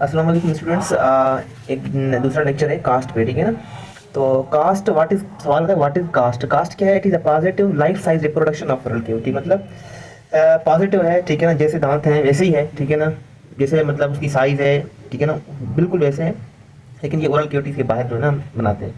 अस्सलाम वालेकुम स्टूडेंट्स। एक दूसरा लेक्चर है कास्ट पे, ठीक है ना। तो कास्ट व्हाट इज, सवाल है व्हाट इज कास्ट। कास्ट क्या है? It is a positive life size reproduction of relativity, मतलब पॉजिटिव है, ठीक है ना। जैसे दांत हैं वैसे ही है, ठीक है ना। जैसे मतलब उसकी साइज है, ठीक है ना, बिल्कुल वैसे है। लेकिन ये ओरल कैविटीज के बाहर जो है ना हम बनाते हैं।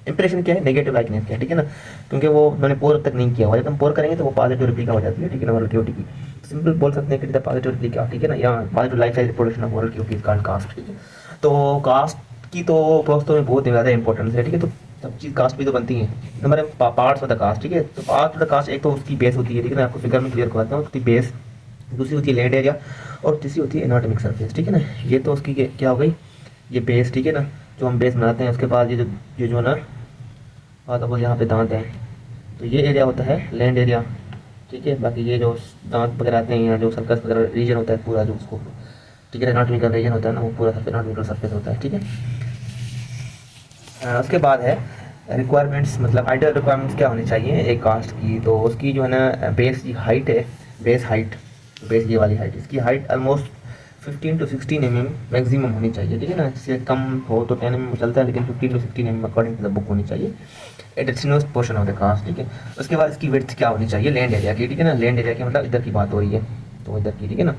इंप्रेशन क्या है? नेगेटिव लाइकनेस क्या है, ठीक है ना। क्योंकि वो मैंने पोर तक नहीं किया हुआ, जब हम पोर करेंगे तो वो पॉजिटिव रिप्लिका हो जाती है, ठीक है ना, ओरल कैविटी की। सिंपल बोल सकते हैं कि पॉजिटिव रिप्लिका, ठीक है ना, या positive life size reproduction of oral cavity is called cast, ठीक है। तो कास्ट की तो दोस्तों में बहुत ज़्यादा इंपॉर्टेंस है, ठीक है। तो सब चीज़ कास्ट भी तो बनती है। Number parts of the cast, ठीक है। तो पार्ट ऑफ द कास्ट, एक तो उसकी बेस होती है, ठीक है ना, आपको फिगर में क्लियर करवाता हूँ उसकी बेस। दूसरी होती है लैंड एरिया, और तीसरी होती है एनाटॉमिक सरफेस, ठीक है ना। ये तो उसकी क्या हो गई, ये बेस, ठीक है ना, जो हम बेस बनाते हैं। उसके बाद ये जो ना, हाँ तो यहाँ पे दांत हैं, तो ये एरिया होता है लैंड एरिया, ठीक है। बाकी ये जो दांत वगैरह आते हैं, यहाँ जो सर्कस वगैरह रीजन होता है पूरा, जो उसको, ठीक है, एनाटॉमिकल रीजन होता है ना, वो पूरा एनाटॉमिकल सरफेस होता है, ठीक है। उसके बाद है रिक्वायरमेंट्स, मतलब आइडियल रिक्वायरमेंट्स क्या होनी चाहिए एक कास्ट की। तो उसकी जो है ना बेस की हाइट है, बेस हाइट, बेस ये वाली हाइट, इसकी हाइट ऑलमोस्ट 15 to 16 मैक्सिमम होनी चाहिए, ठीक है ना। इससे कम हो तो 10 चलता है, लेकिन 15 to 16 according to the book होनी चाहिए। Additional portion of the cast, ठीक है। उसके बाद इसकी विड्थ क्या होनी चाहिए लैंड एरिया की, ठीक है ना। लैंड एरिया की मतलब इधर की बात हो रही है, तो इधर की, ठीक है ना,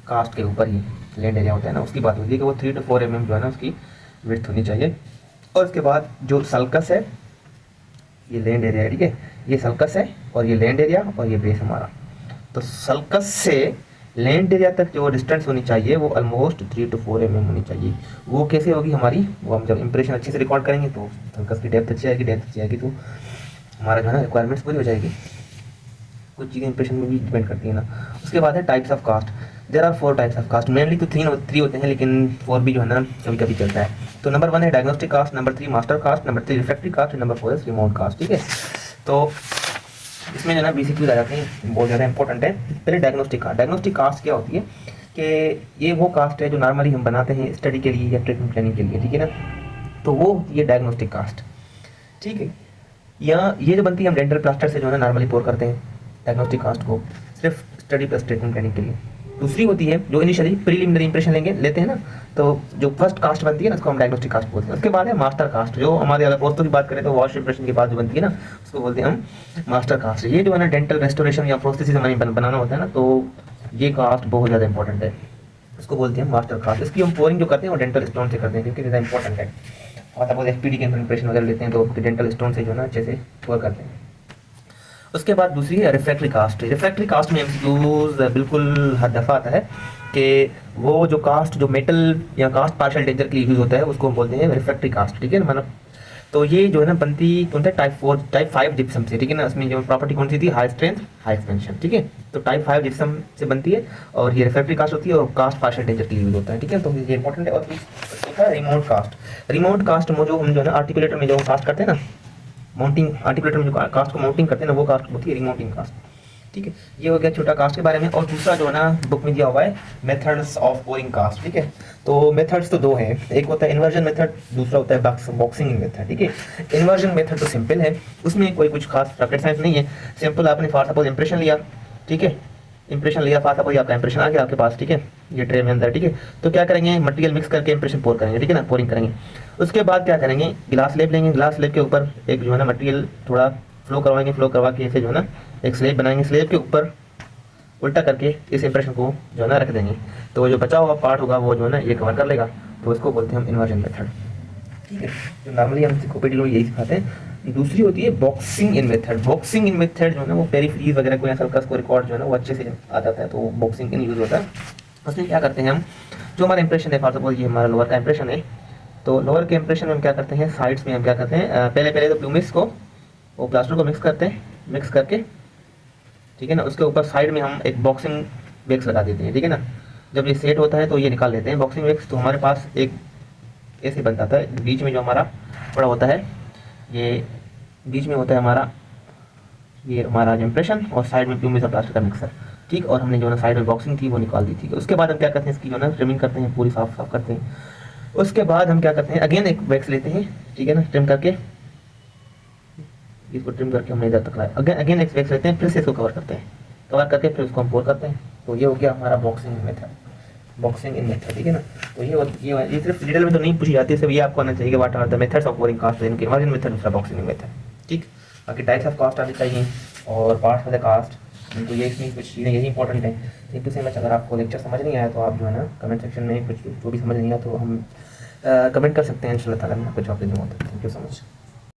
कास्ट के ऊपर ही लैंड एरिया होता है ना, उसकी बात हो रही है कि वो 3 to 4 जो है ना उसकी विड्थ होनी चाहिए। और उसके बाद जो सल्कस है, ये लैंड एरिया है, ठीक है। ये सल्कस है और ये लैंड एरिया और ये बेस हमारा। तो सल्कस से लैंड एरिया तक जो डिस्टेंस होनी चाहिए वो ऑलमोस्ट 3 to 4 होनी चाहिए। वो कैसे होगी हमारी, वो हम जब इंप्रेशन अच्छे से रिकॉर्ड करेंगे तो सल्कस की डेप्थ अच्छी आएगी, डेप्थ अच्छी आएगी तो हमारा जो है ना रिक्वायरमेंट्स पूरी हो जाएगी। कुछ चीज़ें इंप्रेशन में भी डिपेंड करती है ना। उसके बाद है types of cast. There are 4 types of cast, mainly तो 3 होते हैं, लेकिन 4 भी जो है ना कभी कभी चलता है। तो नंबर 1 है diagnostic cast, number 3 master cast, number 3 refractory cast, number 4 है रिमोट कास्ट, ठीक है। तो इसमें जो है ना बेसिकली आ जाते हैं, बहुत ज़्यादा इंपॉर्टेंट है। पहले डायग्नोस्टिक कास्ट। डायग्नोस्टिक कास्ट क्या होती है कि ये वो कास्ट है जो नॉर्मली हम बनाते हैं स्टडी के लिए या ट्रीटमेंट प्लानिंग के लिए, ठीक है ना। तो वो होती है डायग्नोस्टिक कास्ट, ठीक है। या ये जो बनती है हम डेंटल प्लास्टर से जो है ना नॉर्मली पोर करते हैं डायग्नोस्टिक कास्ट को, सिर्फ स्टडी प्लस ट्रीटमेंट करने के लिए। दूसरी होती है जो इनिशियली प्रीलिमिनरी इंप्रेशन लेते हैं ना, तो जो फर्स्ट कास्ट बनती है ना उसको हम डायग्नोस्टिक कास्ट बोलते हैं। उसके बाद है मास्टर कास्ट, जो हमारे अगर पोस्तों की बात करें तो वॉश इंप्रेशन के बाद जो बनती है ना उसको बोलते हैं हम मास्टर कास्ट। ये जो है ना डेंटल रेस्टोरेशन या प्रोस्थेसिस हमें बनाना होता है ना, तो ये कास्ट बहुत ज़्यादा इंपॉर्टेंट है, उसको बोलते हैं मास्टर कास्ट। इसकी हम पोरिंग जो करते हैं वो डेंटल स्टोन से करते हैं, क्योंकि ज़्यादा इंपॉर्टेंट है। और सपोज एफपीडी के इंप्रेशन वगैरह लेते हैं तो डेंटल स्टोन से जो है ना अच्छे से पोर करते हैं। उसके बाद दूसरी है रिफ्रैक्टरी कास्ट। रिफ्रैक्टरी कास्ट में एमसीक्यूज बिल्कुल हर दफ़ा आता है कि वो जो कास्ट जो मेटल या कास्ट पार्शियल डेंजर के लिए यूज़ होता है उसको हम बोलते हैं रिफ्रैक्टरी कास्ट, ठीक है ना, मतलब। तो ये जो है ना बनती कौन सा टाइप 5 जिप्सम से, ठीक है ना। इसमें जो प्रॉपर्टी कौन सी थी, हाई स्ट्रेंथ हाई एक्सपेंशन, ठीक है। तो टाइप 5 जिप्सम से बनती है और ये रिफ्रैक्टरी कास्ट होती है और कास्ट पार्शियल डेंजर के लिए यूज़ होता है, ठीक है। तो ये इंपॉर्टेंट है। और रिमोट कास्ट। रिमोट कास्ट में जो हम जो है ना आर्टिकुलेटर में जो कास्ट करते हैं ना, माउंटिंग आर्टिकुलेटर में जो कास्ट को माउंटिंग करते हैं ना, वो कास्ट होती है रिमाउंटिंग कास्ट, ठीक है। ये हो गया छोटा कास्ट के बारे में। और दूसरा जो है ना बुक में दिया हुआ है मेथड्स ऑफ पोरिंग कास्ट, ठीक है। तो मेथड्स तो 2 हैं, एक होता है इन्वर्जन मेथड, दूसरा होता है बॉक्सिंग मेथड, ठीक है। इन्वर्जन मेथड तो सिंपल है, उसमें कोई कुछ खास रॉकेट साइंस नहीं है। सिंपल आपने फॉर सपोज इंप्रेशन लिया, ठीक है, इंप्रेशन लिया, फॉर सपोज आपका इंप्रेशन आ गया आपके पास, ठीक है, ये ट्रे में अंदर, ठीक है। तो क्या करेंगे, मटेरियल मिक्स करके इंप्रेशन पोर करेंगे, ठीक है ना, पोरिंग करेंगे। उसके बाद क्या करेंगे, गिलास स्लेब लेंगे, गिलास स्लेब के ऊपर एक जो है ना मटेरियल थोड़ा फ्लो करवाएंगे, फ्लो करवा के ऐसे जो है ना एक स्लेब बनाएंगे, स्लेब के ऊपर उल्टा करके इस इंप्रेशन को जो है ना रख देंगे। तो वो जो बचा हुआ पार्ट होगा वो जो है ना ये कवर कर लेगा, तो इसको बोलते हैं हम इन्वर्जन मेथड, ठीक है। जो नॉर्मली हम सिकोपेडी में यही सिखाते हैं। दूसरी होती है बॉक्सिंग इन मेथड। बॉक्सिंग इन मेथड जो है ना वो पेरीफ्रीज वगैरह को या सर्कस को रिकॉर्ड जो है ना वो अच्छे से आ जाता है, तो बॉक्सिंग इन यूज़ होता है। उसमें क्या करते हैं हम, जो हमारा इंप्रेशन है, फॉर सपोज ये हमारा लोअर का इंप्रेशन है, तो लोअर के इंप्रेशन में हम क्या करते हैं, साइड्स में हम क्या करते हैं, पहले पहले तो प्लूमिक्स को, वो प्लास्टर को मिक्स करते हैं, मिक्स करके, ठीक है ना, उसके ऊपर साइड में हम एक बॉक्सिंग वैक्स लगा देते हैं, ठीक है ना। जब ये सेट होता है तो ये निकाल लेते हैं बॉक्सिंग वैक्स। तो हमारे पास एक ऐसे बन जाता है, बीच में जो हमारा बड़ा होता है, ये बीच में होता है हमारा, ये हमारा इंप्रेशन, और साइड में प्लूमिक्स और प्लास्टर का मिक्सर, ठीक। और हमने जो ना साइड में बॉक्सिंग थी वो निकाल दी थी। उसके बाद हम क्या करते हैं, इसकी जो ना ट्रिमिंग करते हैं, पूरी साफ साफ करते हैं। उसके बाद हम क्या करते हैं, अगेन एक वैक्स लेते हैं, ठीक है ना, ट्रिम करके, इसको ट्रिम करके हमने इधर तक लाया, अगेन अगेन एक वैक्स लेते हैं, फिर से इसको कवर करते हैं, कवर करके फिर उसको हम पोर करते हैं। तो ये हो गया हमारा बॉक्सिंग मेथड, बॉक्सिंग इन मेथड, ठीक है ना। तो ये सिर्फ डिटेल में तो नहीं पूछी जाती है, सिर्फ ये आपको आना चाहिए कि what are the methods of pouring cast, इनके इमर्जन मेथड, दूसरा बॉक्सिंग मेथड, ठीक। बाकी टाइप्स ऑफ कास्ट आनी चाहिए और पार्ट्स ऑफ द कास्ट, तो ये इसमें कुछ चीज़ें यही इंपॉर्टेंट है। Thank you so much. अगर आपको लेक्चर समझ नहीं आया तो आप जो है ना कमेंट सेक्शन में कुछ जो भी समझ नहीं आया तो हम कमेंट कर सकते हैं, इंशाल्लाह ताला मैं आपको जवाब दे दूँगा। Thank you so much.